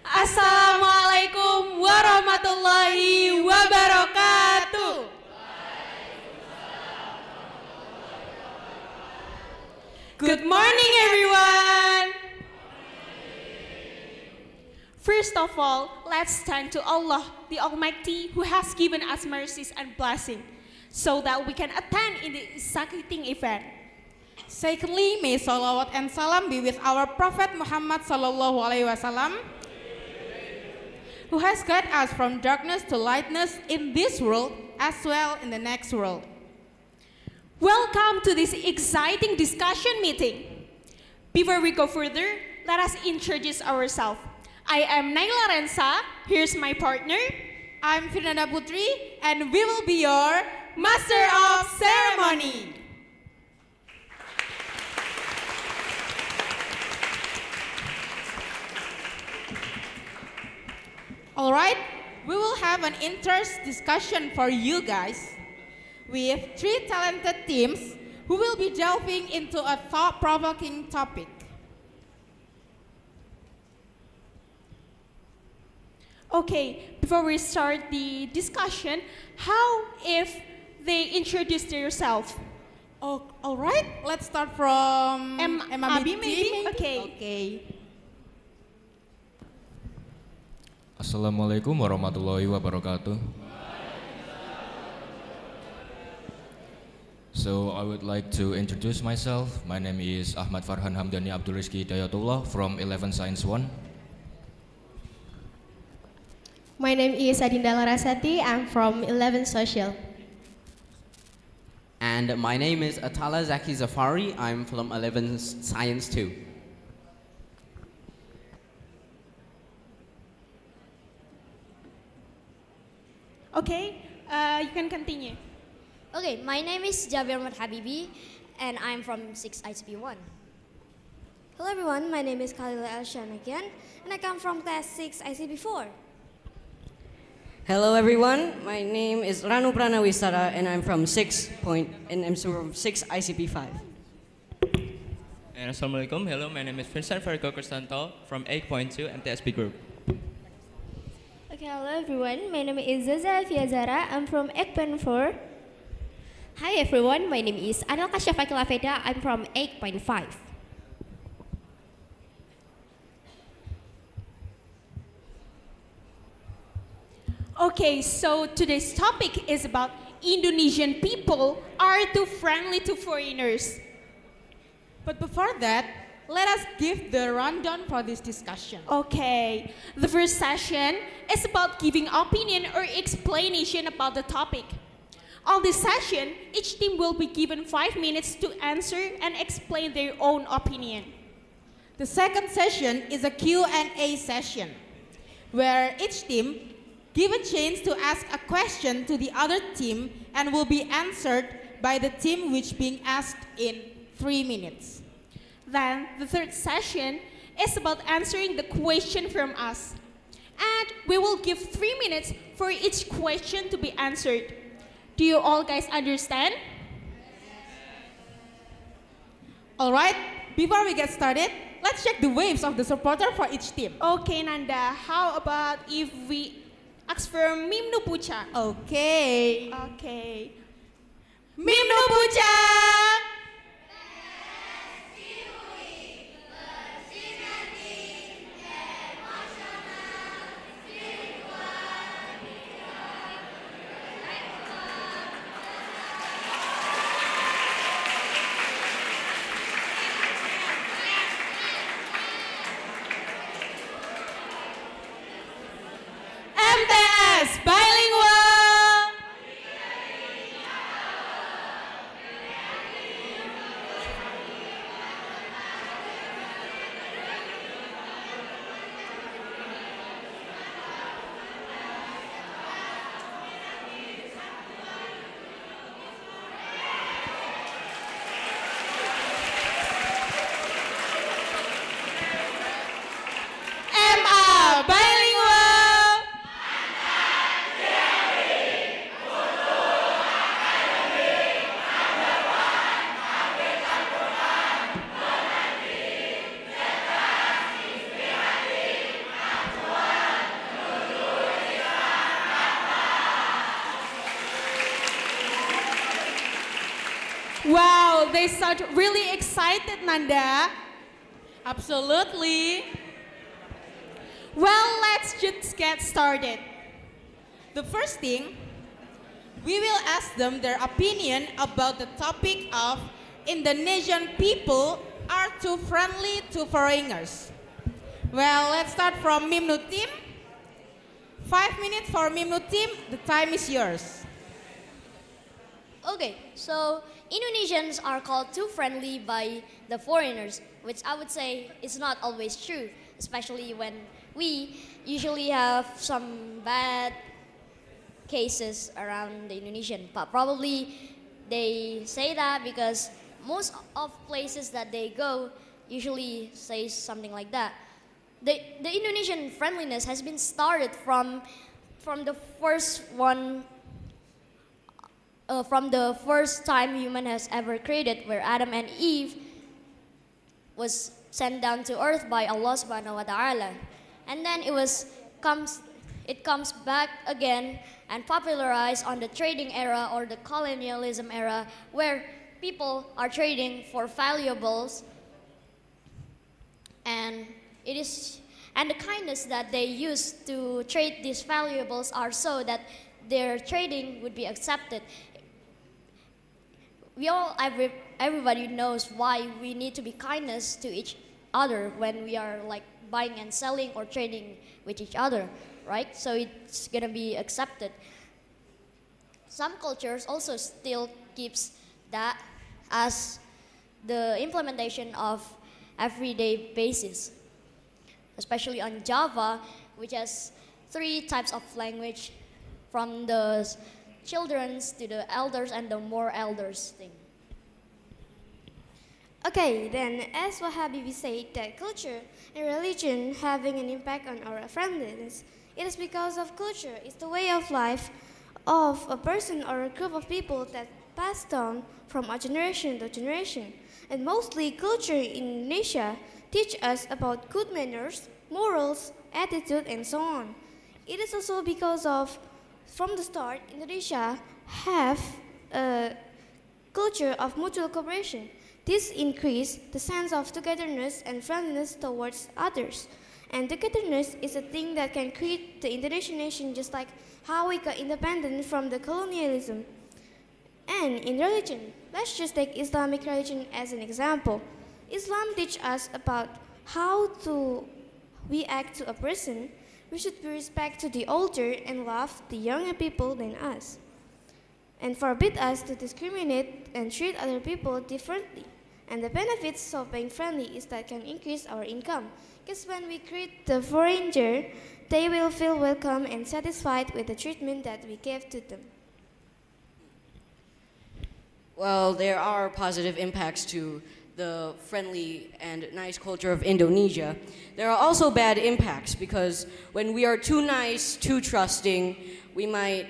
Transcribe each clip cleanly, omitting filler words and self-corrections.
Assalamualaikum warahmatullahi wabarakatuh. Good morning, everyone. First of all, let's thank to Allah, the Almighty, who has given us mercies and blessings, so that we can attend in the exciting event. Secondly, may salawat and salam be with our Prophet Muhammad sallallahu alaihi wasallam, who has guided us from darkness to lightness in this world as well in the next world. Welcome to this exciting discussion meeting. Before we go further, let us introduce ourselves. I am Naila Rensa, here's my partner. I'm Firnanda Putri, and we will be your Master of Ceremony. Alright, we will have an interest discussion for you guys with 3 talented teams who will be delving into a thought-provoking topic. Okay, before we start the discussion, how if they introduce themselves? Oh, alright, let's start from Abi maybe? Okay. Assalamualaikum warahmatullahi wabarakatuh. So I would like to introduce myself. My name is Ahmad Farhan Hamdani Abdul Rizki Dayatullah from 11 Science 1. My name is Adinda Larasati. I'm from 11 Social. And my name is Atala Zaki Zafari. I'm from 11 Science 2. Okay, you can continue. Okay, my name is Jabir Ahmad Habibi, and I'm from 6 ICP1. Hello everyone, my name is Khalila Elshan again, and I come from class 6 ICP4. Hello everyone, my name is Ranu Pranawisara, and I'm from 6 ICP5. And Assalamualaikum, hello, my name is Vincent Fariko Kristanto from 8.2 MTSB Group. Okay, hello everyone, my name is Zaza Fiazara, I'm from 8.4. Hi everyone, my name is Anel Kasyafaki Laveda, I'm from 8.5. Okay, so today's topic is about Indonesian people are too friendly to foreigners. But before that, let us give the rundown for this discussion. Okay, the first session is about giving opinion or explanation about the topic. On this session, each team will be given 5 minutes to answer and explain their own opinion. The second session is a Q&A session, where each team give a chance to ask a question to the other team and will be answered by the team which being asked in 3 minutes. Then the third session is about answering the question from us. And we will give 3 minutes for each question to be answered. Do you all guys understand? Alright, before we get started, let's check the waves of the supporter for each team. Okay, Nanda, how about if we ask for NU Pucang? Okay. NU Pucang! MTs Bilingual! Wow, they sound really excited, Nanda. Absolutely. Well, let's just get started. The first thing, we will ask them their opinion about the topic of Indonesian people are too friendly to foreigners. Well, let's start from Mimnu team. 5 minutes for Mimnu team, the time is yours. Okay, so Indonesians are called too friendly by the foreigners, which I would say is not always true, especially when we usually have some bad cases around the Indonesian. But probably they say that because most of places that they go usually say something like that. The Indonesian friendliness has been started from the first one. From the first time human has ever created, where Adam and Eve was sent down to earth by Allah subhanahu wa ta'ala. And then it comes back again and popularized on the trading era or the colonialism era, where people are trading for valuables, and the kindness that they use to trade these valuables are so that their trading would be accepted. Everybody knows why we need to be kindness to each other when we are like buying and selling or trading with each other, right? So it's gonna be accepted. Some cultures also still keeps that as the implementation of everyday basis, especially on Java, which has 3 types of language, from the children's to the elders and the more elders thing. Okay, then as Wahabibi said that culture and religion having an impact on our friendliness, it is because of culture. It's the way of life of a person or a group of people that passed down from a generation to generation. And mostly culture in Indonesia teach us about good manners, morals, attitude, and so on. It is also because of, from the start, Indonesia have a culture of mutual cooperation. This increases the sense of togetherness and friendliness towards others. And togetherness is a thing that can create the Indonesian nation, just like how we got independent from the colonialism. And in religion, let's just take Islamic religion as an example. Islam teaches us about how we act to a person. We should be respect to the older and love the younger people than us, and forbid us to discriminate and treat other people differently. And the benefits of being friendly is that can increase our income, because when we greet the foreigner, they will feel welcome and satisfied with the treatment that we gave to them. Well, there are positive impacts to the friendly and nice culture of Indonesia. There are also bad impacts, because when we are too nice, too trusting, we might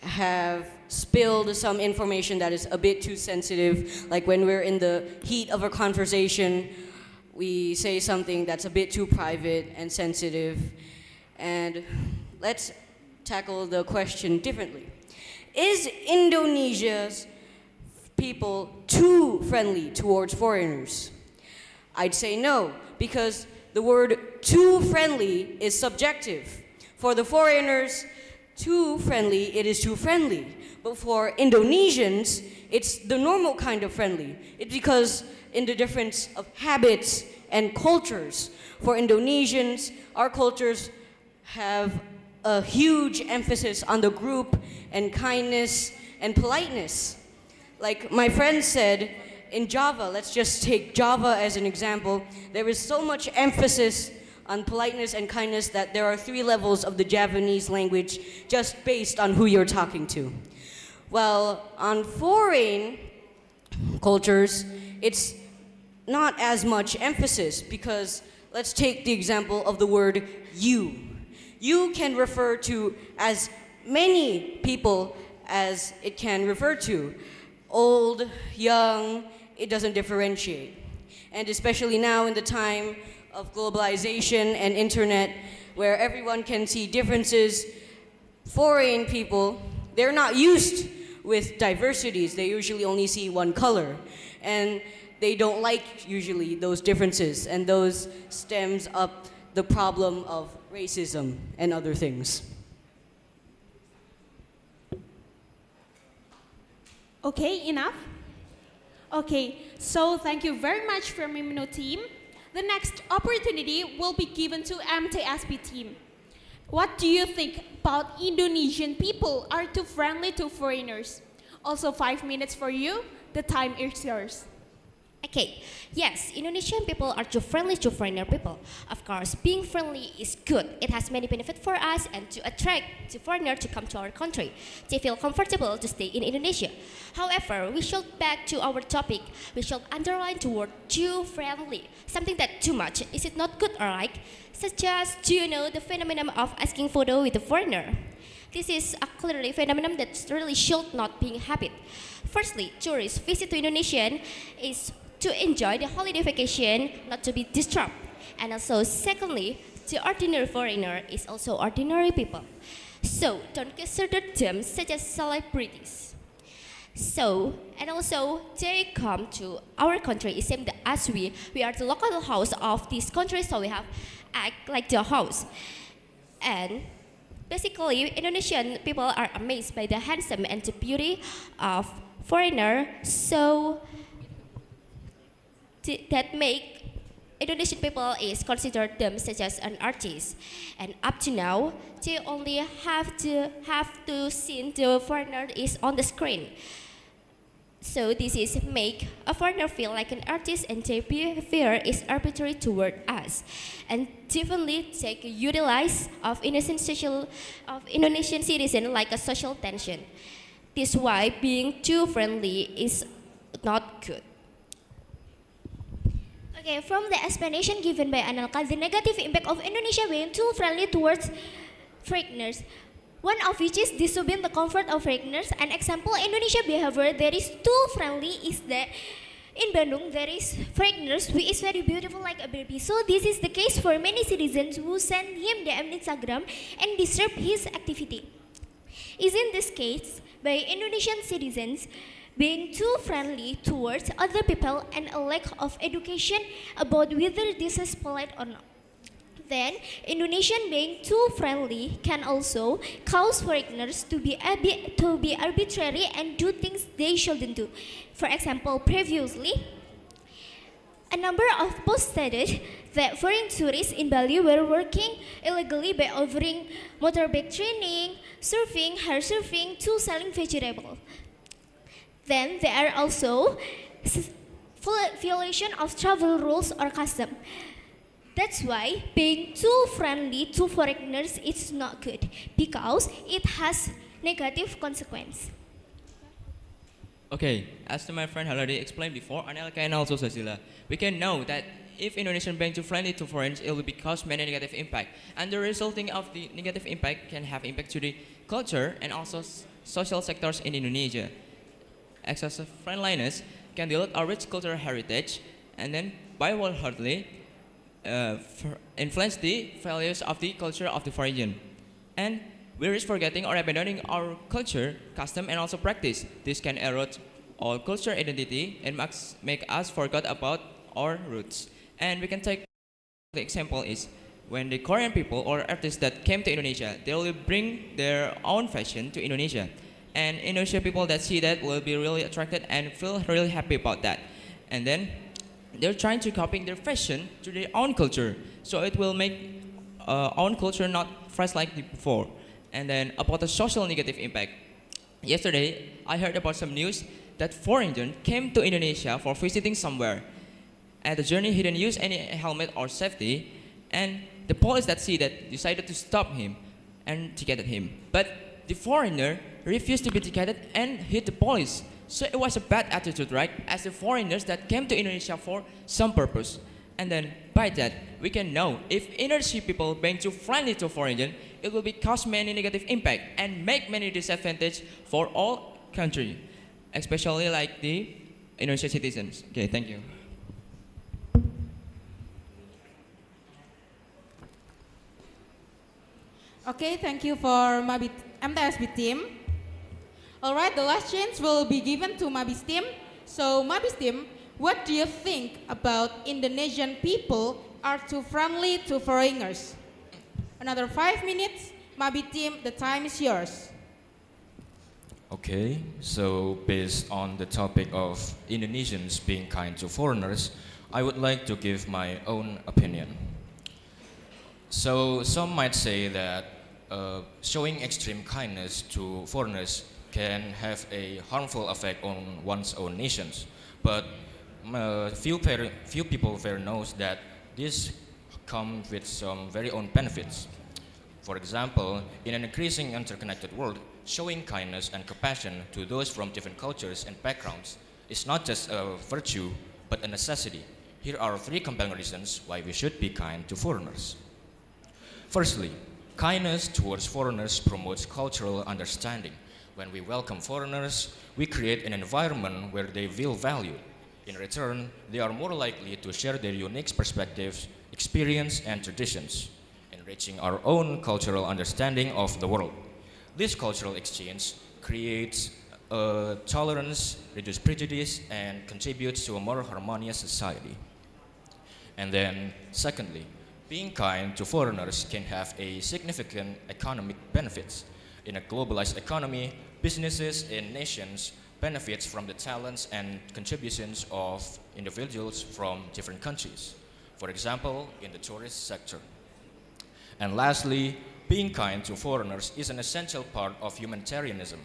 have spilled some information that is a bit too sensitive. Like when we're in the heat of a conversation, we say something that's a bit too private and sensitive. And let's tackle the question differently. Is Indonesia's people too friendly towards foreigners? I'd say no, because the word too friendly is subjective. For the foreigners, too friendly, it is too friendly. But for Indonesians, it's the normal kind of friendly. It's because in the difference of habits and cultures. For Indonesians, our cultures have a huge emphasis on the group and kindness and politeness. Like my friend said, in Java, let's just take Java as an example, there is so much emphasis on politeness and kindness that there are 3 levels of the Javanese language just based on who you're talking to. Well, on foreign cultures, it's not as much emphasis, because let's take the example of the word you. You can refer to as many people as it can refer to. Old, young, it doesn't differentiate. And especially now in the time of globalization and internet, where everyone can see differences, foreign people, they're not used with diversities, they usually only see one color. And they don't like usually those differences, and those stems up the problem of racism and other things. Okay, enough? Okay, so thank you very much from Mimino team. The next opportunity will be given to MTSB team. What do you think about Indonesian people are too friendly to foreigners? Also 5 minutes for you, the time is yours. Okay, yes, Indonesian people are too friendly to foreigner people. Of course, being friendly is good. It has many benefits for us and to attract the foreigner to come to our country. They feel comfortable to stay in Indonesia. However, we should back to our topic. We should underline the word too friendly. Something that too much, is it not good or like? Such as, do you know the phenomenon of asking photo with a foreigner? This is a clearly phenomenon that really should not be a habit. Firstly, tourists visit to Indonesia is to enjoy the holiday vacation, not to be disturbed. And also, secondly, the ordinary foreigner is also ordinary people. So, don't consider them such as celebrities. So, and also, they come to our country, it seems that as we are the local host of this country, so we have act like the host. And basically, Indonesian people are amazed by the handsome and the beauty of foreigner, so that make Indonesian people is considered them such as an artist. And up to now, they only have to see the foreigner is on the screen. So this is make a foreigner feel like an artist, and their behavior is arbitrary toward us. And definitely take utilize of Indonesian citizen like a social tension. This is why being too friendly is not good. Okay, from the explanation given by Anelka, the negative impact of Indonesia being too friendly towards foreigners, one of which is disobeying the comfort of foreigners. An example Indonesia behavior that is too friendly is that in Bandung there is foreigners who is very beautiful like a baby. So this is the case for many citizens who send him DM Instagram and disturb his activity. Is in this case by Indonesian citizens being too friendly towards other people and a lack of education about whether this is polite or not. Then, Indonesian being too friendly can also cause foreigners to be arbitrary and do things they shouldn't do. For example, previously, a number of posts stated that foreign tourists in Bali were working illegally by offering motorbike training, surfing, hair surfing, to selling vegetables. Then there are also violation of travel rules or custom. That's why being too friendly to foreigners is not good, because it has negative consequence. Okay, as to my friend already explained before, Anelka and also Cecilia, we can know that if Indonesian being too friendly to foreigners, it will cause many negative impact. And the resulting of the negative impact can have impact to the culture and also social sectors in Indonesia. Excessive friendliness can dilute our rich cultural heritage and then wholeheartedly influence the values of the culture of the foreign. And we risk forgetting or abandoning our culture, custom, and also practice. This can erode our cultural identity and make us forget about our roots. And we can take the example is when the Korean people or artists that came to Indonesia, they will bring their own fashion to Indonesia. And Indonesian people that see that will be really attracted and feel really happy about that. And then they're trying to copy their fashion to their own culture. So it will make own culture not fresh like before. And then about the social negative impact. Yesterday, I heard about some news that foreigner came to Indonesia for visiting somewhere. At the journey, he didn't use any helmet or safety. And the police that see that decided to stop him and ticketed him. But the foreigner refused to be ticketed and hit the police. So it was a bad attitude, right? As the foreigners that came to Indonesia for some purpose. And then by that, we can know if Indonesian people being too friendly to foreign, it will cause many negative impact and make many disadvantage for all country, especially like the Indonesian citizens. Okay, thank you. Okay, thank you for MTSB team. All right, the last chance will be given to Mabis team. So Mabis team, what do you think about Indonesian people are too friendly to foreigners? Another 5 minutes. Mabi team, the time is yours. Okay, so based on the topic of Indonesians being kind to foreigners, I would like to give my own opinion. So some might say that showing extreme kindness to foreigners can have a harmful effect on one's own nations, but few people fair knows that this comes with some very own benefits. For example, in an increasing interconnected world, showing kindness and compassion to those from different cultures and backgrounds is not just a virtue, but a necessity. Here are 3 compelling reasons why we should be kind to foreigners. Firstly, kindness towards foreigners promotes cultural understanding. When we welcome foreigners, we create an environment where they feel valued. In return, they are more likely to share their unique perspectives, experience, and traditions, enriching our own cultural understanding of the world. This cultural exchange creates tolerance, reduces prejudice, and contributes to a more harmonious society. And then, secondly, being kind to foreigners can have a significant economic benefits. In a globalized economy, businesses and nations benefits from the talents and contributions of individuals from different countries. For example, in the tourist sector. And lastly, being kind to foreigners is an essential part of humanitarianism.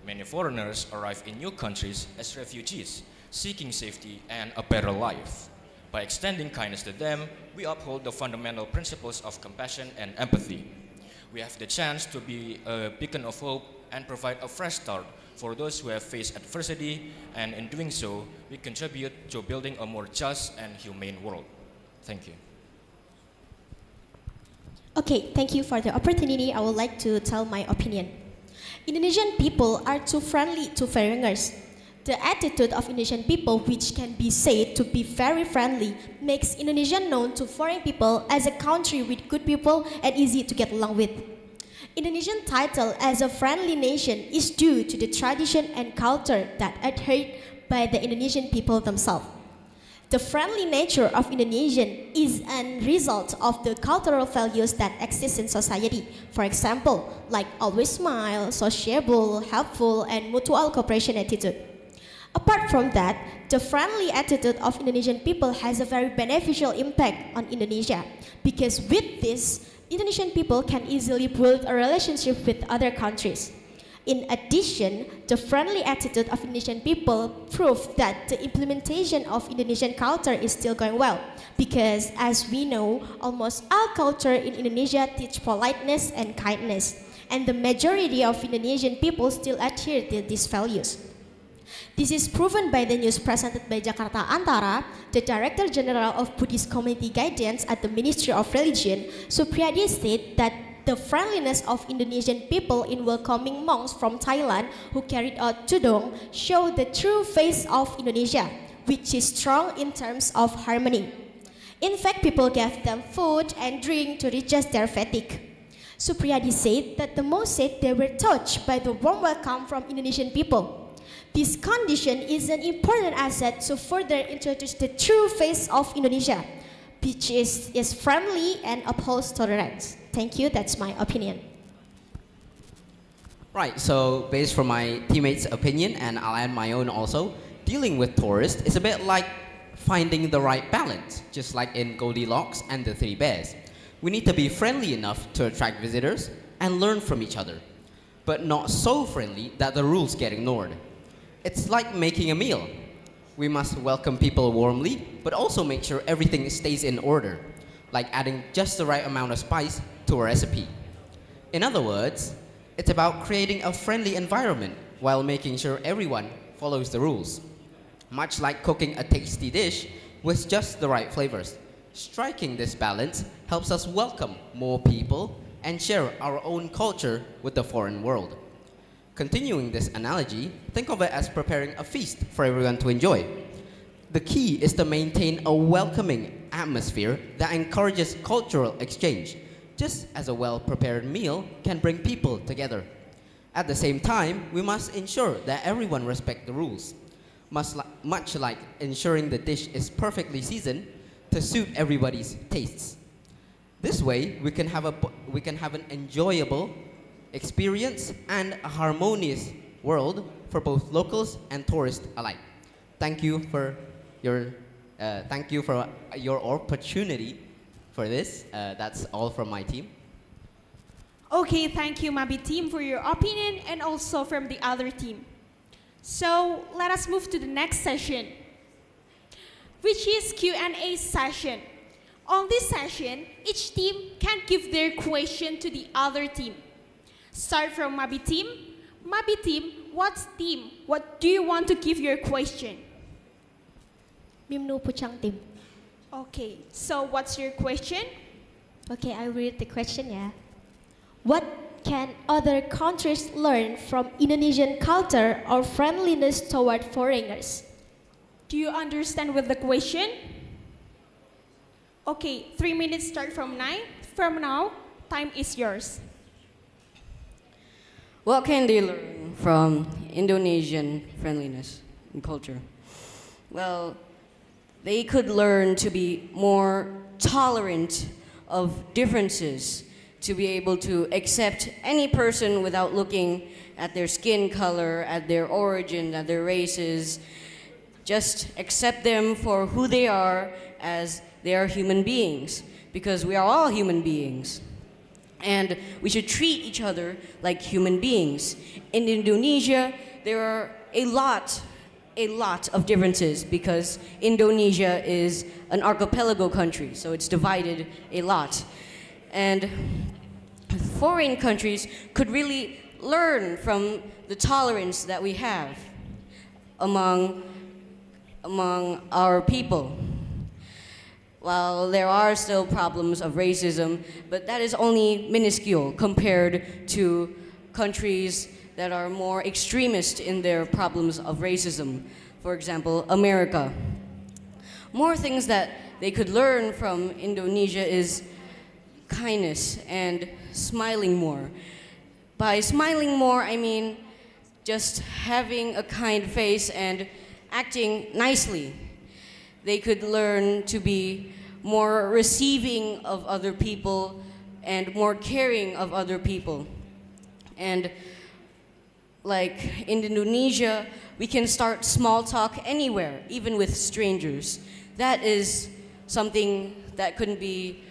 Many foreigners arrive in new countries as refugees, seeking safety and a better life. By extending kindness to them, we uphold the fundamental principles of compassion and empathy. We have the chance to be a beacon of hope and provide a fresh start for those who have faced adversity, and in doing so, we contribute to building a more just and humane world. Thank you. Okay, thank you for the opportunity. I would like to tell my opinion. Indonesian people are too friendly to foreigners. The attitude of Indonesian people, which can be said to be very friendly, makes Indonesia known to foreign people as a country with good people and easy to get along with. Indonesian title as a friendly nation is due to the tradition and culture that adhered by the Indonesian people themselves. The friendly nature of Indonesian is a result of the cultural values that exist in society. For example, like always smile, sociable, helpful, and mutual cooperation attitude. Apart from that, the friendly attitude of Indonesian people has a very beneficial impact on Indonesia, because with this, Indonesian people can easily build a relationship with other countries. In addition, the friendly attitude of Indonesian people proves that the implementation of Indonesian culture is still going well, because as we know, almost all culture in Indonesia teach politeness and kindness, and the majority of Indonesian people still adhere to these values. This is proven by the news presented by Jakarta Antara, the Director General of Buddhist Community Guidance at the Ministry of Religion. Supriyadi said that the friendliness of Indonesian people in welcoming monks from Thailand who carried out tudong show the true face of Indonesia, which is strong in terms of harmony. In fact, people gave them food and drink to reduce their fatigue. Supriyadi said that the most said they were touched by the warm welcome from Indonesian people. This condition is an important asset to further introduce the true face of Indonesia, which is friendly and upholds tolerance. Thank you, that's my opinion. Right, so based from my teammates' opinion, and I'll add my own also, dealing with tourists is a bit like finding the right balance, just like in Goldilocks and the Three Bears. We need to be friendly enough to attract visitors and learn from each other, but not so friendly that the rules get ignored. It's like making a meal. We must welcome people warmly, but also make sure everything stays in order, like adding just the right amount of spice to a recipe. In other words, it's about creating a friendly environment while making sure everyone follows the rules. Much like cooking a tasty dish with just the right flavors. Striking this balance helps us welcome more people and share our own culture with the foreign world. Continuing this analogy, think of it as preparing a feast for everyone to enjoy. The key is to maintain a welcoming atmosphere that encourages cultural exchange, just as a well-prepared meal can bring people together. At the same time, we must ensure that everyone respects the rules, much like ensuring the dish is perfectly seasoned to suit everybody's tastes. This way, we can have an enjoyable experience and a harmonious world for both locals and tourists alike. Thank you for your opportunity for this. That's all from my team. Okay, thank you, Mabi team, for your opinion and also from the other team. So let us move to the next session, which is Q&A session. On this session, each team can give their question to the other team. Start from Mabi team. Mabi team, what do you want to give your question? NU Pucang team. Okay, so what's your question? Okay, I read the question, yeah. What can other countries learn from Indonesian culture or friendliness toward foreigners? Do you understand with the question? Okay, 3 minutes start from now. Time is yours. What can they learn from Indonesian friendliness and culture? Well, they could learn to be more tolerant of differences, to be able to accept any person without looking at their skin color, at their origin, at their races. Just accept them for who they are, as they are human beings, because we are all human beings. And we should treat each other like human beings. In Indonesia, there are a lot of differences, because Indonesia is an archipelago country, so it's divided a lot. And foreign countries could really learn from the tolerance that we have among our people. While there are still problems of racism, but that is only minuscule compared to countries that are more extremist in their problems of racism. For example, America. More things that they could learn from Indonesia is kindness and smiling more. By smiling more, I mean just having a kind face and acting nicely. They could learn to be more receiving of other people and more caring of other people. And like in Indonesia, we can start small talk anywhere, even with strangers. That is something that couldn't be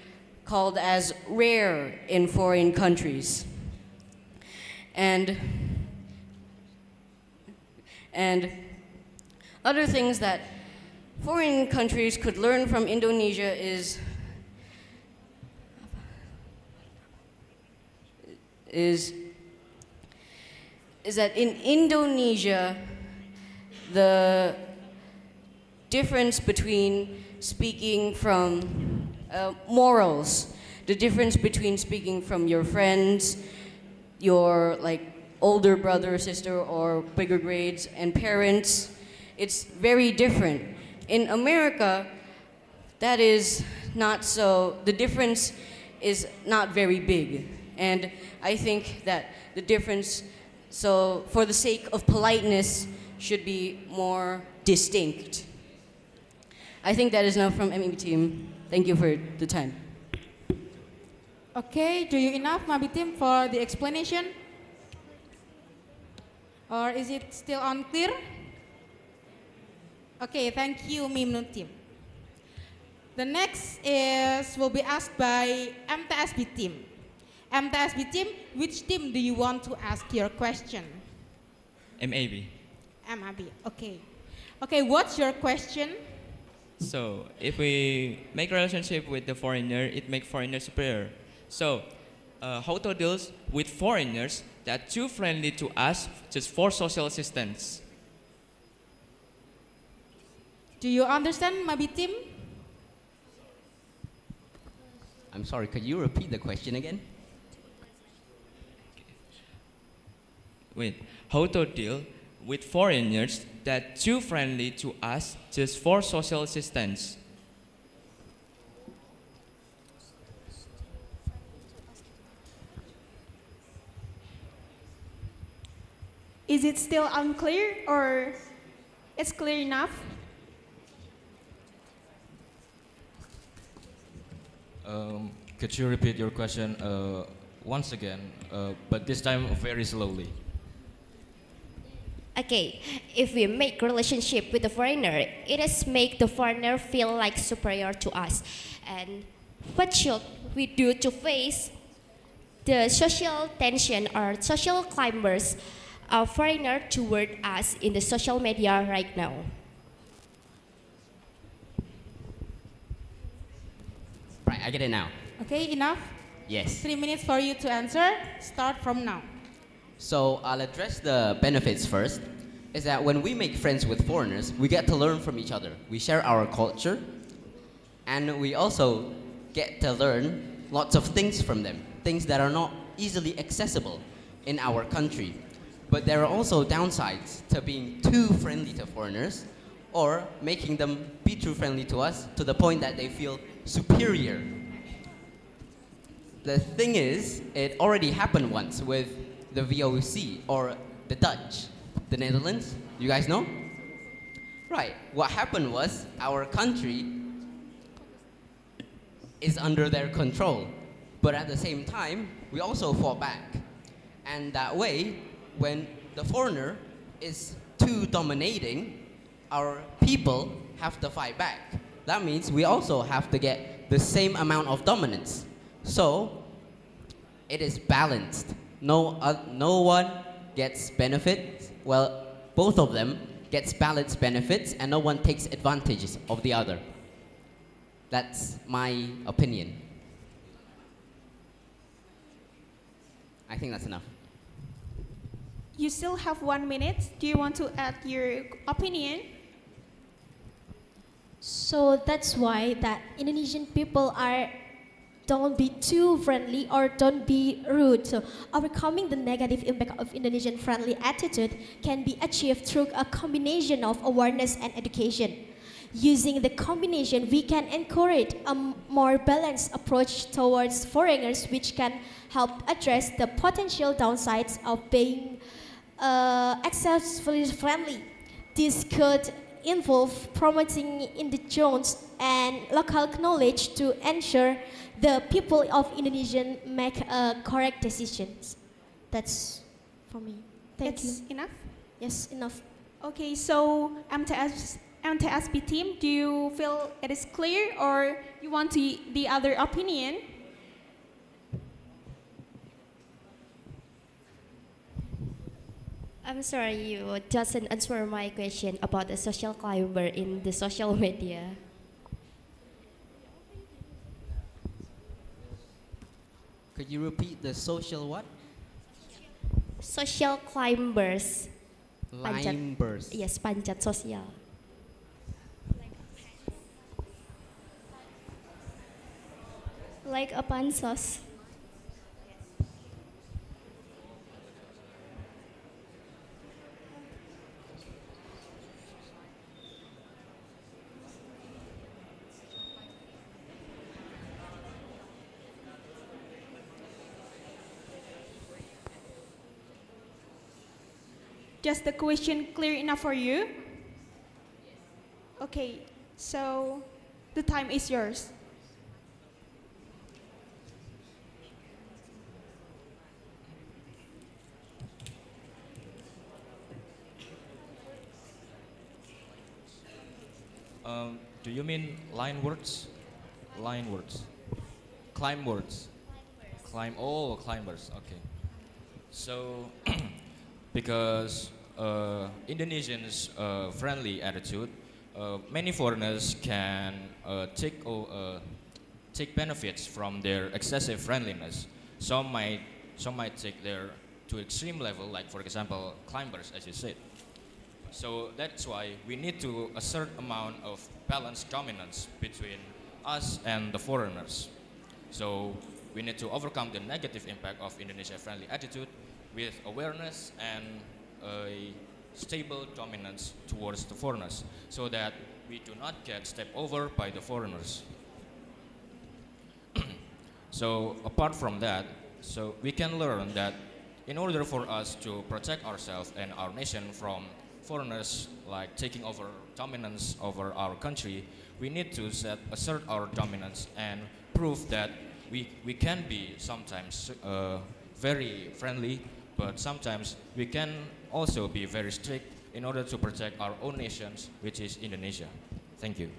called as rare in foreign countries. And other things that foreign countries could learn from Indonesia is that in Indonesia, the difference between speaking from morals, the difference between speaking from your friends, your like older brother or sister or bigger grades and parents, it's very different. In America, that is not so, the difference is not very big. And I think that the difference, so for the sake of politeness, should be more distinct. I think that is enough from MEB team. Thank you for the time. Okay, do you enough, Mabi team, for the explanation? Or is it still unclear? Okay, thank you, MIMNU team. The next will be asked by MTSB team. MTSB team, which team do you want to ask your question? MAB. MAB, okay. Okay, what's your question? So, if we make relationship with the foreigner, it makes foreigner superior. So, how to deal with foreigners that too friendly to us just for social assistance? Do you understand, Mabi team? I'm sorry, could you repeat the question again? Wait, how to deal with foreigners that too friendly to us just for social assistance? it still unclear or it's clear enough? Could you repeat your question once again, but this time very slowly? Okay, if we make relationship with the foreigner, it is make the foreigner feel like superior to us. And what should we do to face the social tension or social climbers of foreigner toward us in the social media right now? Right, I get it now. Okay, enough? Yes. 3 minutes for you to answer. Start from now. So I'll address the benefits first. Is that when we make friends with foreigners, we get to learn from each other. We share our culture, and we also get to learn lots of things from them, things that are not easily accessible in our country. But there are also downsides to being too friendly to foreigners or making them be too friendly to us to the point that they feel superior. The thing is, it already happened once with the VOC or the Dutch, the Netherlands. You guys know? Right. What happened was our country is under their control, but at the same time, we also fought back. And that way, when the foreigner is too dominating, our people have to fight back. That means we also have to get the same amount of dominance. So, it is balanced. No one gets benefits. Well, both of them gets balanced benefits, and no one takes advantages of the other. That's my opinion. I think that's enough. You still have 1 minute. Do you want to add your opinion? So that's why that Indonesian people don't be too friendly or don't be rude. So overcoming the negative impact of Indonesian friendly attitude can be achieved through a combination of awareness and education. Using the combination, we can encourage a more balanced approach towards foreigners, which can help address the potential downsides of being excessively friendly. This could involve promoting indigenous and local knowledge to ensure the people of Indonesia make correct decisions. That's for me. Thank you. Enough? Yes, enough. Okay, so MTSB team, do you feel it is clear or you want the other opinion? I'm sorry, you doesn't answer my question about the social climber in the social media. Could you repeat the social what? Social climbers. Climbers. Yes, panjat sosial. Like a pansos. Just the question clear enough for you? Okay, so the time is yours. Do you mean line words? Line words. Climb words. Climb, oh, climbers, okay. So, because Indonesians' friendly attitude, many foreigners can take benefits from their excessive friendliness. Some might take their to extreme level, like for example, climbers, as you said. So that's why we need to assert amount of balanced dominance between us and the foreigners. So we need to overcome the negative impact of Indonesia-friendly attitude with awareness and a stable dominance towards the foreigners, so that we do not get stepped over by the foreigners. So apart from that, so we can learn that In order for us to protect ourselves and our nation from foreigners like taking over dominance over our country, we need to assert our dominance and prove that we can be sometimes very friendly, but sometimes we can also be very strict in order to protect our own nations, which is Indonesia. Thank you.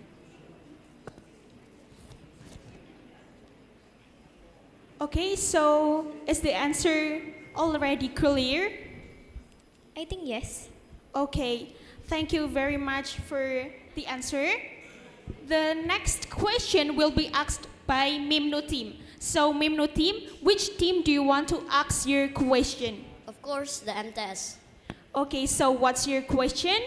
Okay, so is the answer already clear? I think yes. Okay, thank you very much for the answer. The next question will be asked by Mimno team. So Mimno team, which team do you want to ask your question? Of course, the MTs. Okay, so what's your question?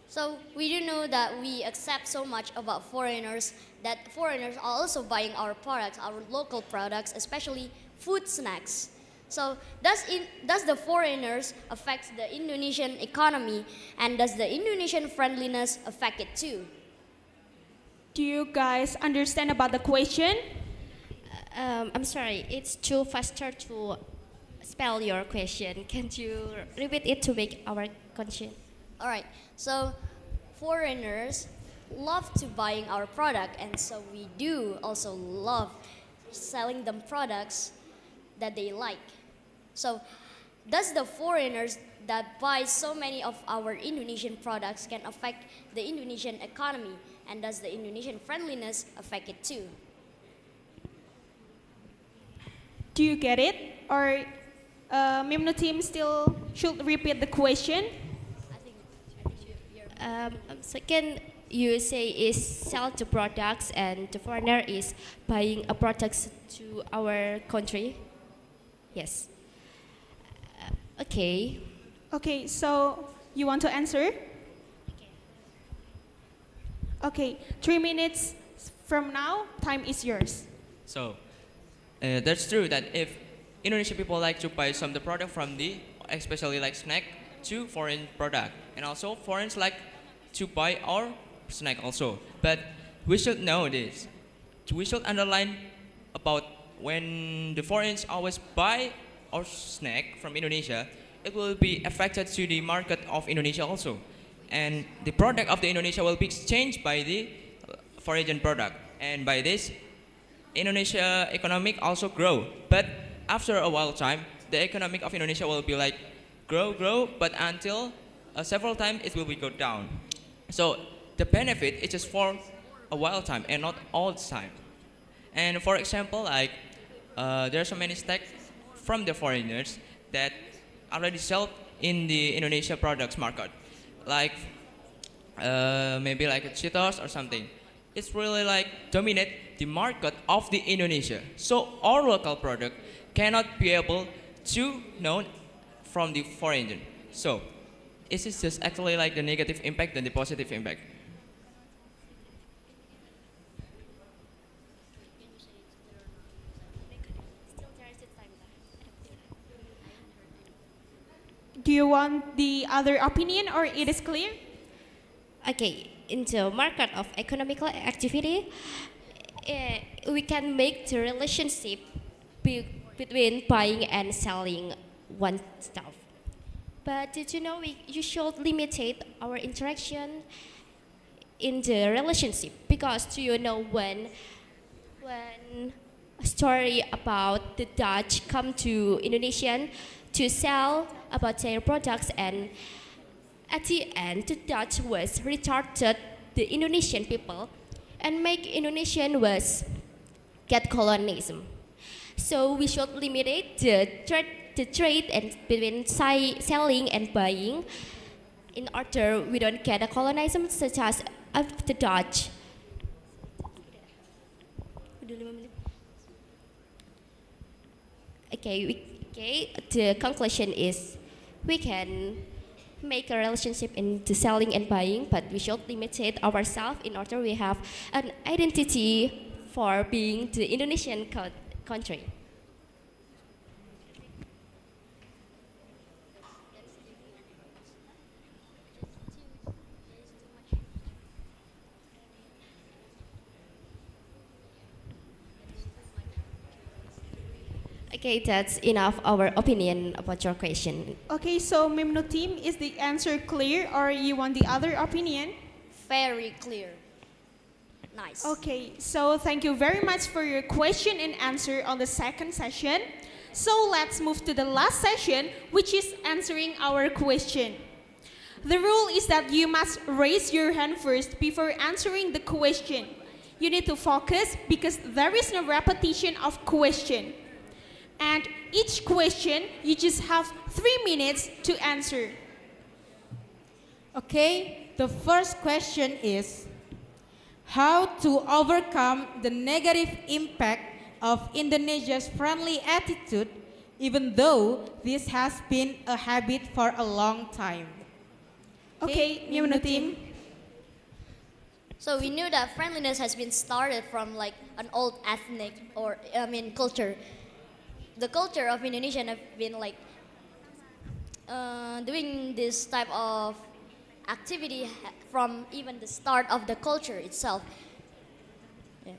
So we do know that we accept so much about foreigners that foreigners are also buying our products, our local products, especially food snacks. So does the foreigners affect the Indonesian economy, and does the Indonesian friendliness affect it too? Do you guys understand about the question? I'm sorry, it's too faster to spell your question. Can you repeat it to make our question? All right, so foreigners love to buying our product, and so we do also love selling them products that they like. So does the foreigners that buy so many of our Indonesian products can affect the Indonesian economy, and does the Indonesian friendliness affect it too? Do you get it? Or Mimno team still should repeat the question? Second, you say is sell the products and the foreigner is buying a products to our country. Yes. Okay. Okay, so you want to answer? Okay, 3 minutes from now, time is yours. So, that's true that if Indonesian people like to buy some of the product from the, especially like snack, to foreign product, and also foreigners like to buy our snack also. But we should know this. We should underline about when the foreigners always buy our snack from Indonesia, it will be affected to the market of Indonesia also. And the product of the Indonesia will be exchanged by the foreign product. And by this, Indonesia economic also grow. But after a while time, the economic of Indonesia will be like grow, but until several times it will be go down. So the benefit is just for a while time and not all the time. And for example, like there are so many stacks from the foreigners that already sold in the Indonesia products market, like maybe like a Cheetos or something. It's really like dominate the market of the Indonesia. So our local product cannot be able to known from the foreigner. So it is just actually like the negative impact than the positive impact. Do you want the other opinion or it is clear? Okay, in the market of economical activity, we can make the relationship between buying and selling one stuff. But did you know you should limit our interaction in the relationship, because do you know when a story about the Dutch come to Indonesian to sell about their products, and at the end the Dutch was retarded the Indonesian people and make Indonesian was get colonialism. So we should limit the trade and between selling and buying in order we don't get a colonialism such as of the Dutch. Okay, the conclusion is we can make a relationship in the selling and buying, but we should limit ourselves in order we have an identity for being the Indonesian country. Okay, that's enough our opinion about your question. Okay, so Mimno team, is the answer clear or you want the other opinion? Very clear. Nice. Okay, so thank you very much for your question and answer on the second session. So let's move to the last session, which is answering our question. The rule is that you must raise your hand first before answering the question. You need to focus because there is no repetition of question. And each question, you just have 3 minutes to answer. Okay, the first question is, how to overcome the negative impact of Indonesia's friendly attitude, even though this has been a habit for a long time? Okay, Mimno team. So we knew that friendliness has been started from like an old ethnic culture. The culture of Indonesian have been like doing this type of activity from even the start of the culture itself. Yeah.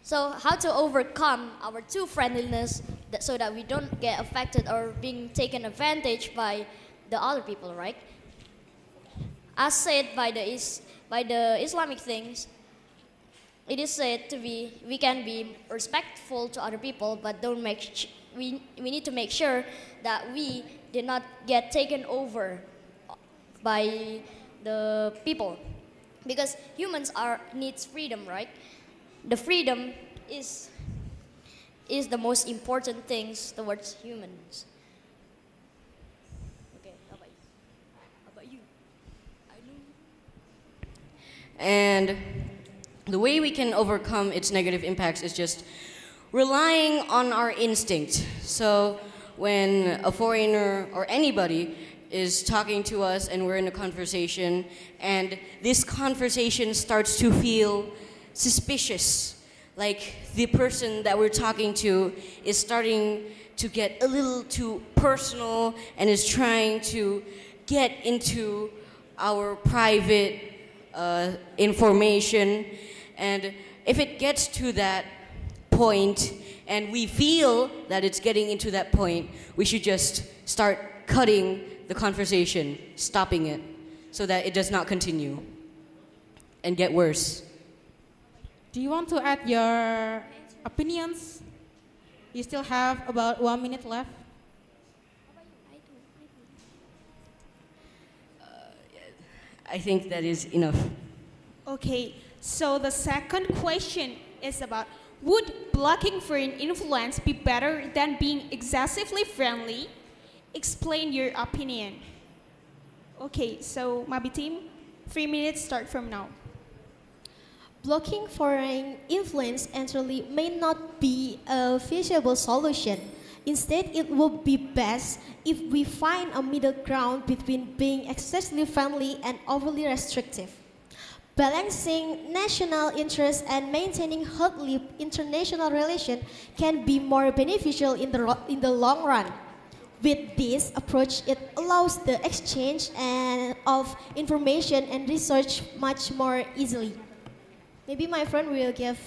So how to overcome our true friendliness so that we don't get affected or being taken advantage by the other people, right? As said by the Islamic things, it is said to be we can be respectful to other people, but we need to make sure that we did not get taken over by the people, because humans needs freedom, right? The freedom is the most important things towards humans. Okay, how about you? I know. And the way we can overcome its negative impacts is just relying on our instinct. So when a foreigner or anybody is talking to us and we're in a conversation and this conversation starts to feel suspicious, like the person that we're talking to is starting to get a little too personal and is trying to get into our private information, and if it gets to that point and we feel that it's getting into that point, we should just start cutting the conversation, stopping it, so that it does not continue and get worse. Do you want to add your opinions? You still have about 1 minute left. I think that is enough. Okay, so the second question is about, would blocking foreign influence be better than being excessively friendly? Explain your opinion. Okay, so Mabi team, 3 minutes start from now. Blocking foreign influence entirely may not be a feasible solution. Instead, it would be best if we find a middle ground between being excessively friendly and overly restrictive. Balancing national interests and maintaining healthy international relations can be more beneficial in the long run. With this approach, it allows the exchange of information and research much more easily. Maybe my friend will give.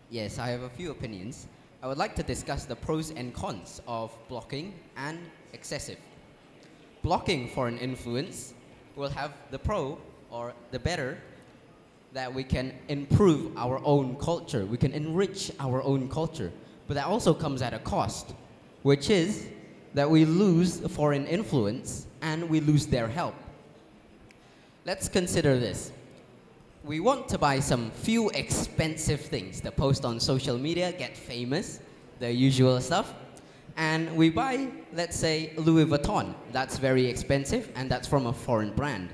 Yes, I have a few opinions. I would like to discuss the pros and cons of blocking and excessive. Blocking foreign influence will have the pro, or the better, that we can improve our own culture, we can enrich our own culture, but that also comes at a cost, which is that we lose foreign influence and we lose their help. Let's consider this. We want to buy some few expensive things to post on social media, get famous, the usual stuff, and we buy, let's say, Louis Vuitton. That's very expensive and that's from a foreign brand.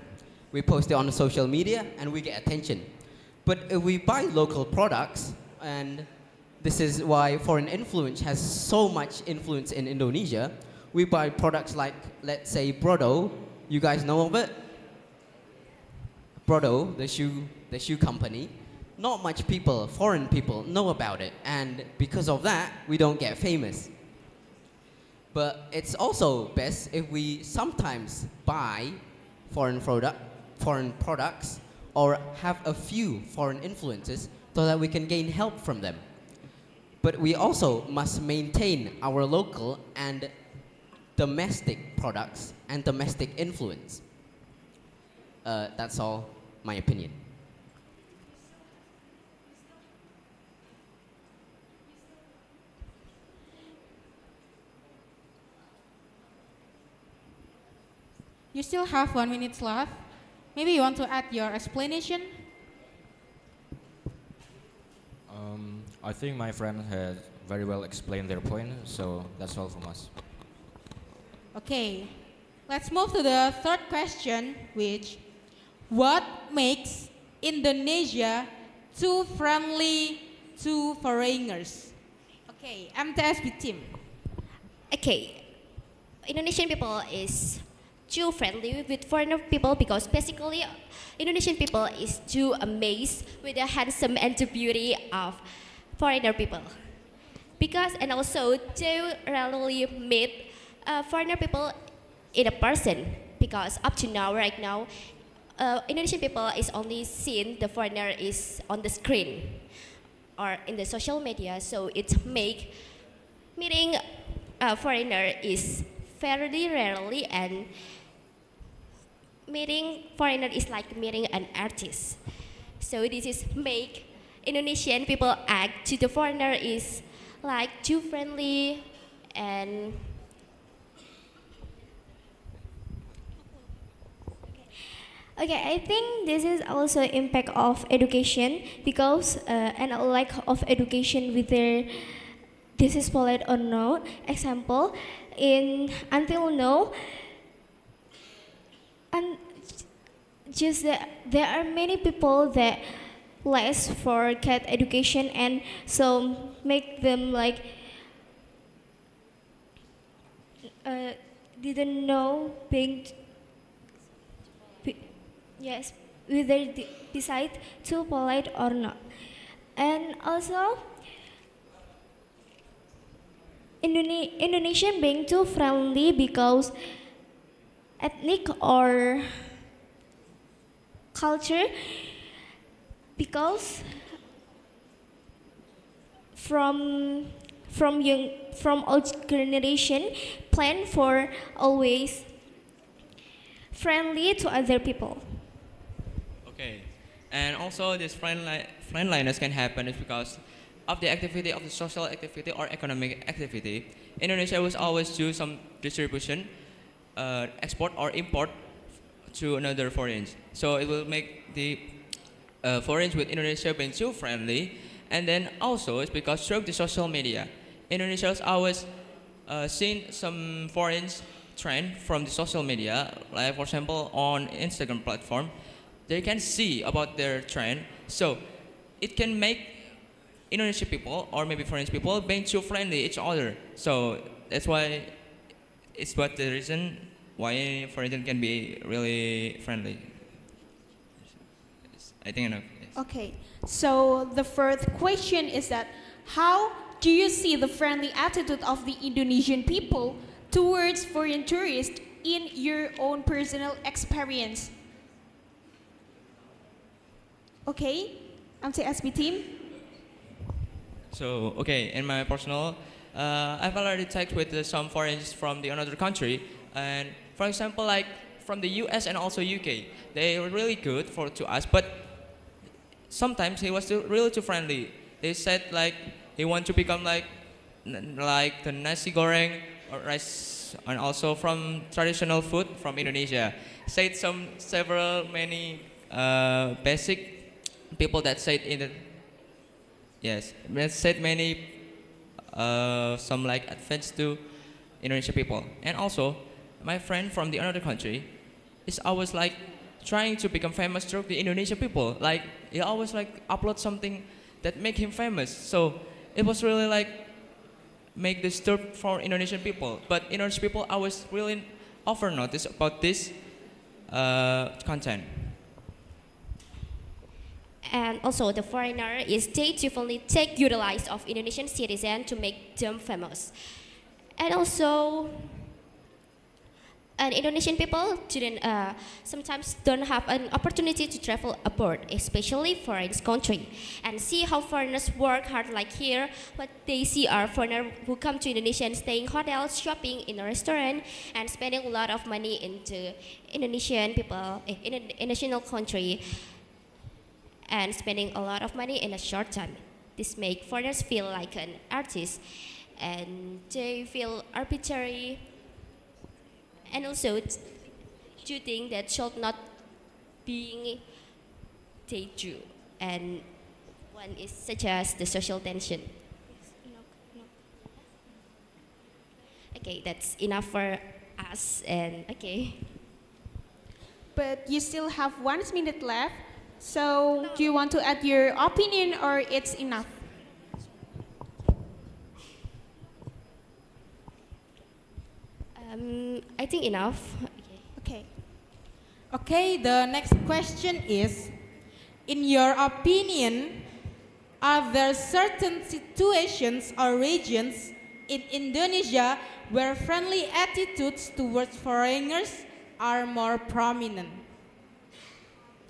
We post it on social media and we get attention. But if we buy local products, and this is why foreign influence has so much influence in Indonesia, we buy products like, let's say, Brodo. You guys know of it? Brodo, the shoe company. Not much people, foreign people, know about it, and because of that, we don't get famous. But it's also best if we sometimes buy foreign products or have a few foreign influences so that we can gain help from them. But we also must maintain our local and domestic products and domestic influence. That's all my opinion. You still have 1 minute left. Maybe you want to add your explanation? I think my friend has very well explained their point, so that's all from us. Okay, let's move to the third question, which, what makes Indonesia too friendly to foreigners? Okay, MTSB team. Okay, Indonesian people is too friendly with foreigner people because basically Indonesian people is too amazed with the handsome and the beauty of foreigner people. Because and also they rarely meet foreigner people in a person because up to now, right now, Indonesian people is only seen the foreigner is on the screen or in the social media, so it make meeting a foreigner is fairly rarely, and meeting foreigner is like meeting an artist. So this is make Indonesian people act to the foreigner is like too friendly and Okay, I think this is also impact of education because and a lack of education whether this is polite or not. Example, in until now, and just that there are many people that less for cat education and so make them like didn't know being yes whether decide to polite or not. And also Indonesian being too friendly because ethnic or culture, because from old generation plan for always friendly to other people. Okay, and also this friendliness can happen is because of the activity of the social activity or economic activity. Indonesia will always do some distribution, export or import to another foreigners. So it will make the foreigners with Indonesia being too friendly. And then also it's because through the social media, Indonesia has always seen some foreigners trend from the social media, like for example on Instagram platform, they can see about their trend. So it can make Indonesian people or maybe foreign people being too friendly each other. So that's why it's what the reason why foreign can be really friendly. I think enough. Yes. Okay, so the first question is that how do you see the friendly attitude of the Indonesian people towards foreign tourists in your own personal experience? Okay, MTSB team. So, okay, in my personal, I've already talked with some foreigners from the another country, and for example, like from the US and also UK, they were really good to us, but sometimes he was really too friendly. They said like he want to become like the nasi goreng or rice, and also from traditional food from Indonesia. Said several many basic people that said in the yes, that said many some like advice to Indonesian people. And also my friend from the another country is always like trying to become famous through the Indonesian people. Like he always like upload something that make him famous. So it was really like make disturb for Indonesian people. But Indonesian people always really offer notice about this content. and also the foreigner is they definitely take utilize of Indonesian citizen to make them famous. And also And Indonesian people sometimes don't have an opportunity to travel abroad, especially foreign country, and see how foreigners work hard like here. What they see are foreigners who come to Indonesia and staying in hotels, shopping in a restaurant, and spending a lot of money into Indonesian people, in a national country, and spending a lot of money in a short time. This makes foreigners feel like an artist, and they feel arbitrary. And also, do things that should not be they do. And one is such as the social tension. Okay, that's enough for us. And okay. But you still have 1 minute left. So do you want to add your opinion or it's enough? I think enough. Okay. Okay, the next question is, in your opinion, are there certain situations or regions in Indonesia where friendly attitudes towards foreigners are more prominent?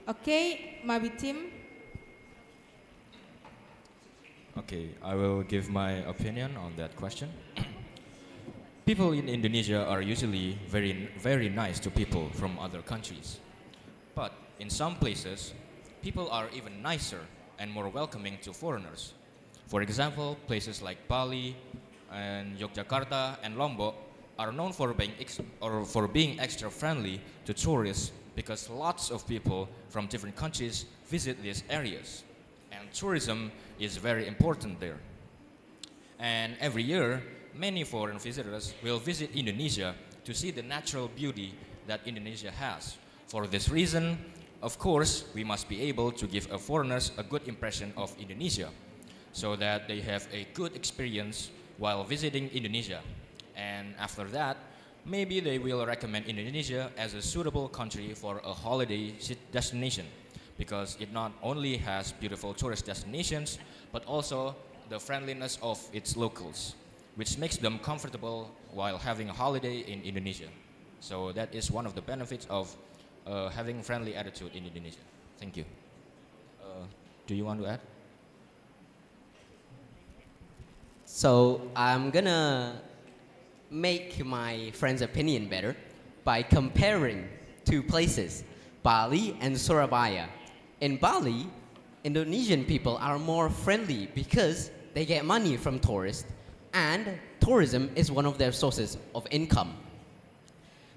Okay, Mabi team. Okay, I will give my opinion on that question. People in Indonesia are usually very nice to people from other countries. But in some places, people are even nicer and more welcoming to foreigners. For example, places like Bali and Yogyakarta and Lombok are known for being extra friendly to tourists because lots of people from different countries visit these areas. And tourism is very important there. And every year, many foreign visitors will visit Indonesia to see the natural beauty that Indonesia has. For this reason, of course, we must be able to give foreigners a good impression of Indonesia so that they have a good experience while visiting Indonesia. And after that, maybe they will recommend Indonesia as a suitable country for a holiday destination because it not only has beautiful tourist destinations, but also the friendliness of its locals, which makes them comfortable while having a holiday in Indonesia. So that is one of the benefits of having friendly attitude in Indonesia. Thank you. Do you want to add? So I'm gonna make my friend's opinion better by comparing two places, Bali and Surabaya. In Bali, Indonesian people are more friendly because they get money from tourists, and tourism is one of their sources of income.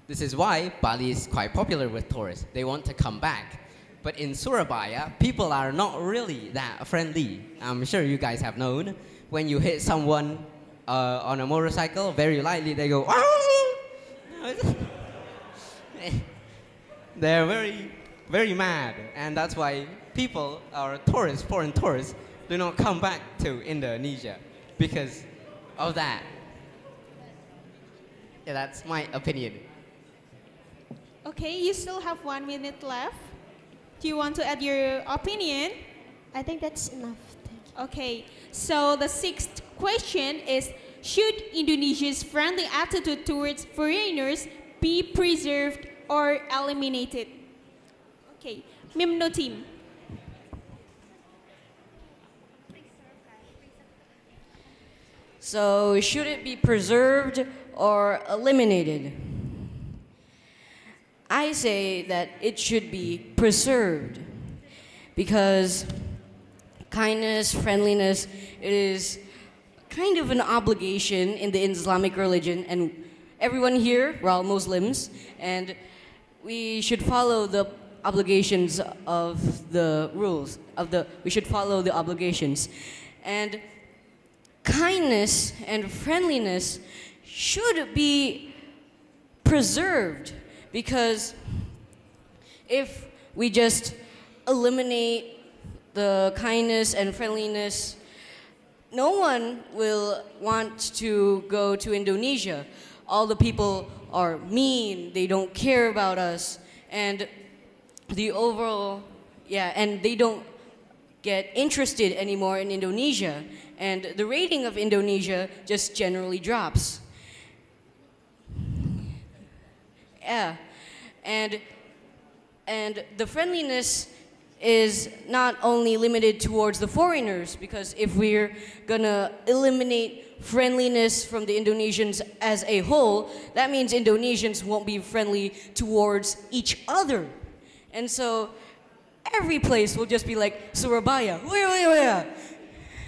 This is why Bali is quite popular with tourists. They want to come back. But in Surabaya, people are not really that friendly. I'm sure you guys have known. When you hit someone on a motorcycle, very lightly, they go, they're very mad. And that's why people, or tourists, foreign tourists, do not come back to Indonesia because of that. Yeah, that's my opinion. Okay, you still have 1 minute left. Do you want to add your opinion? I think that's enough. Okay, so the 6th question is, should Indonesia's friendly attitude towards foreigners be preserved or eliminated? Okay, Mimno team. So, should it be preserved or eliminated? I say that it should be preserved because kindness, friendliness, it is kind of an obligation in the Islamic religion, and everyone here, we're all Muslims, and we should follow the obligations of the rules, we should follow the obligations. And kindness and friendliness should be preserved because if we just eliminate the kindness and friendliness, no one will want to go to Indonesia. All the people are mean, they don't care about us, and the overall, and they don't get interested anymore in Indonesia, and the rating of Indonesia just generally drops. Yeah, and the friendliness is not only limited towards the foreigners, because if we're gonna eliminate friendliness from the Indonesians as a whole, that means Indonesians won't be friendly towards each other. And so every place will just be like Surabaya,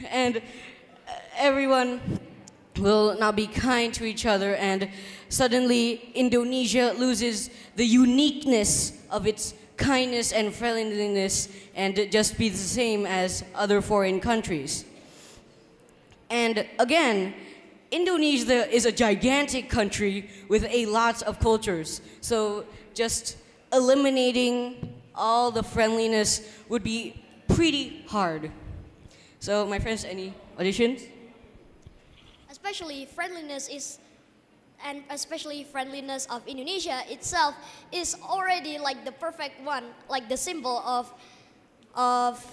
and everyone will not be kind to each other, and suddenly Indonesia loses the uniqueness of its kindness and friendliness and just be the same as other foreign countries. And again, Indonesia is a gigantic country with a lot of cultures. So just eliminating all the friendliness would be pretty hard. So my friends, any additions? Especially friendliness of Indonesia itself is already like the perfect one, like the symbol of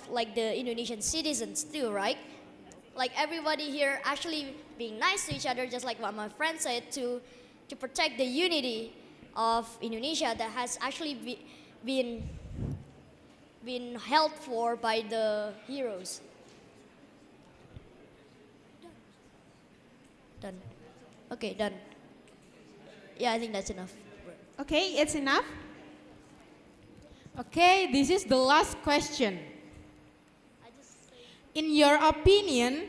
like the Indonesian citizens too, right? Like everybody here actually being nice to each other, just like what my friend said, to protect the unity of Indonesia that has actually been held for by the heroes. Done. Okay, done. Yeah, I think that's enough. Okay, it's enough. Okay, this is the last question. In your opinion,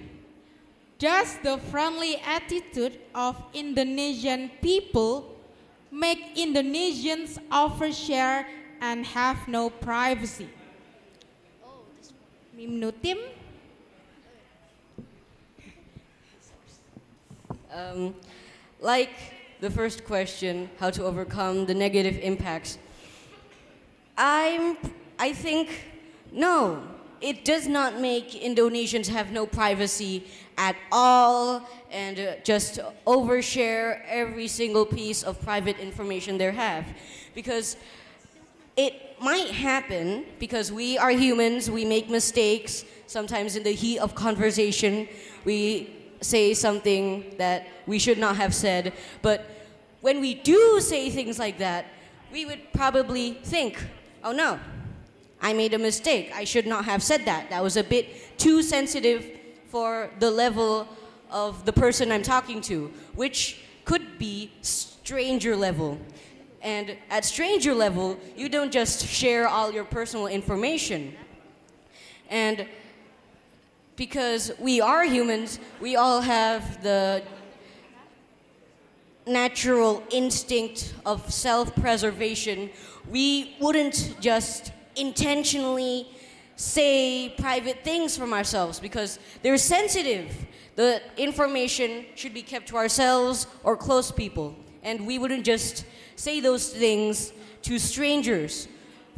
does the friendly attitude of Indonesian people make Indonesians overshare and have no privacy? Mimnu Tim? Like the first question, how to overcome the negative impacts, I think no, it does not make Indonesians have no privacy at all and just overshare every single piece of private information they have, because it might happen because we are humans, we make mistakes. Sometimes in the heat of conversation we say something that we should not have said, but when we do say things like that, we would probably think, oh no, I made a mistake, I should not have said that. That was a bit too sensitive for the level of the person I'm talking to, which could be stranger level. And at stranger level, you don't just share all your personal information. And because we are humans, we all have the natural instinct of self-preservation. We wouldn't just intentionally say private things from ourselves because they're sensitive. The information should be kept to ourselves or close people. And we wouldn't just say those things to strangers,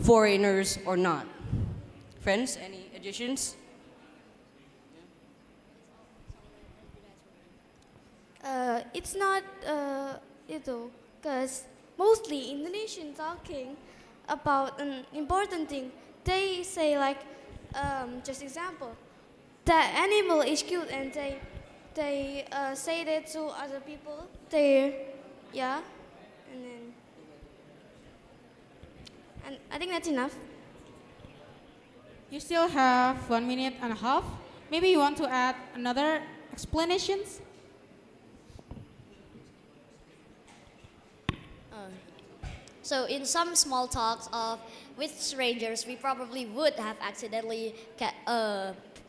foreigners or not. Friends, any additions? It's not because mostly Indonesian talking about an important thing. They say like, just example, that animal is cute, and they say that to other people. Yeah, and I think that's enough. You still have 1.5 minutes. Maybe you want to add another explanations? So in some small talks with strangers, we probably would have accidentally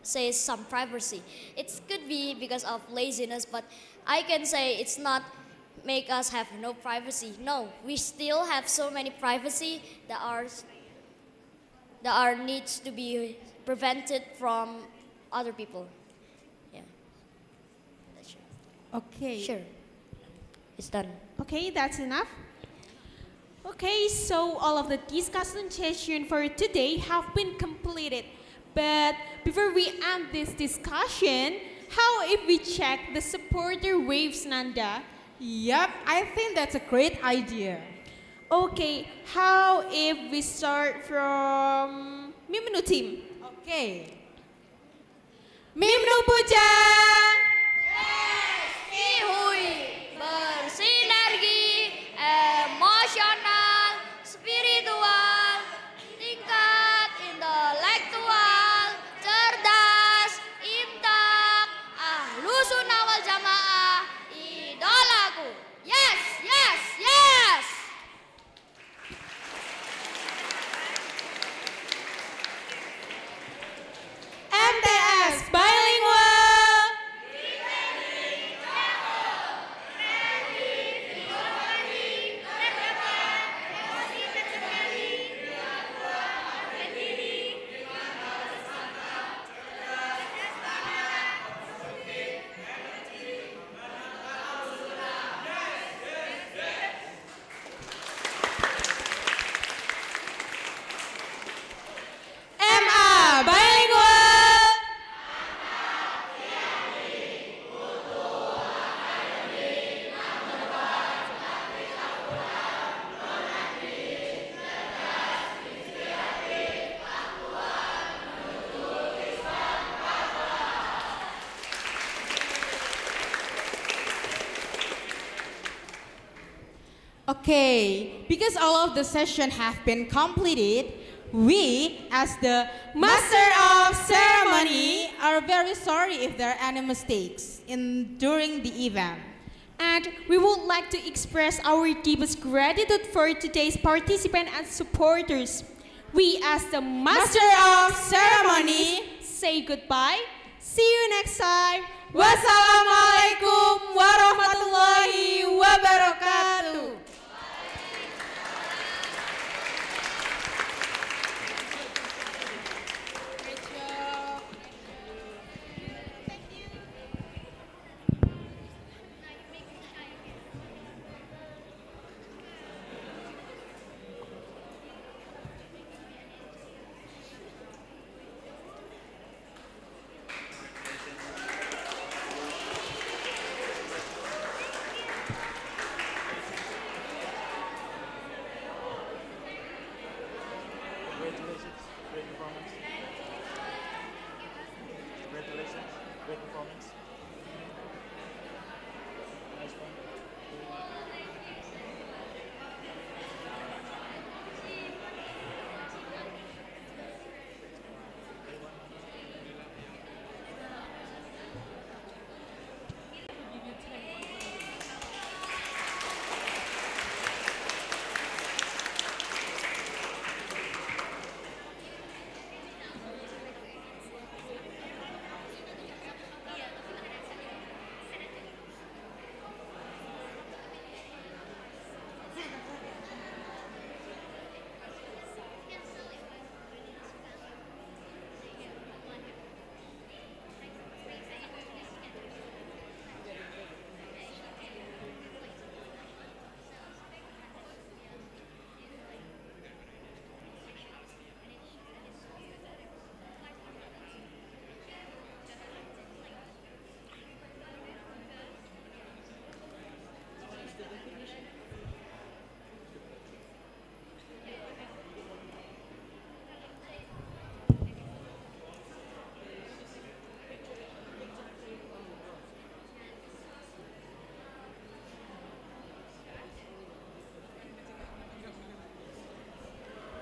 say some privacy. It could be because of laziness, but I can say it's not make us have no privacy. No, we still have so many privacy that are needs to be prevented from other people. Yeah. That's sure. Okay. Sure. It's done. Okay, that's enough. Okay, so all of the discussion session for today have been completed. But before we end this discussion, how if we check the supporter waves, Nanda? Yep, I think that's a great idea. Okay, how if we start from Mimnu team? Okay. Mimnu Pucang! Ihui bersinergi emosional. Okay, because all of the session have been completed, we, as the Master of Ceremony, are very sorry if there are any mistakes during the event. And we would like to express our deepest gratitude for today's participants and supporters. We, as the Master of Ceremony, say goodbye. See you next time. Wassalamualaikum warahmatullahi wabarakatuh.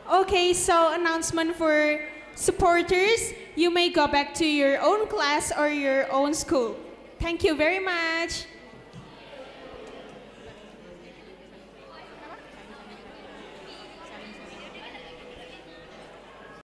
Okay, so announcement for supporters. You may go back to your own class or your own school. Thank you very much.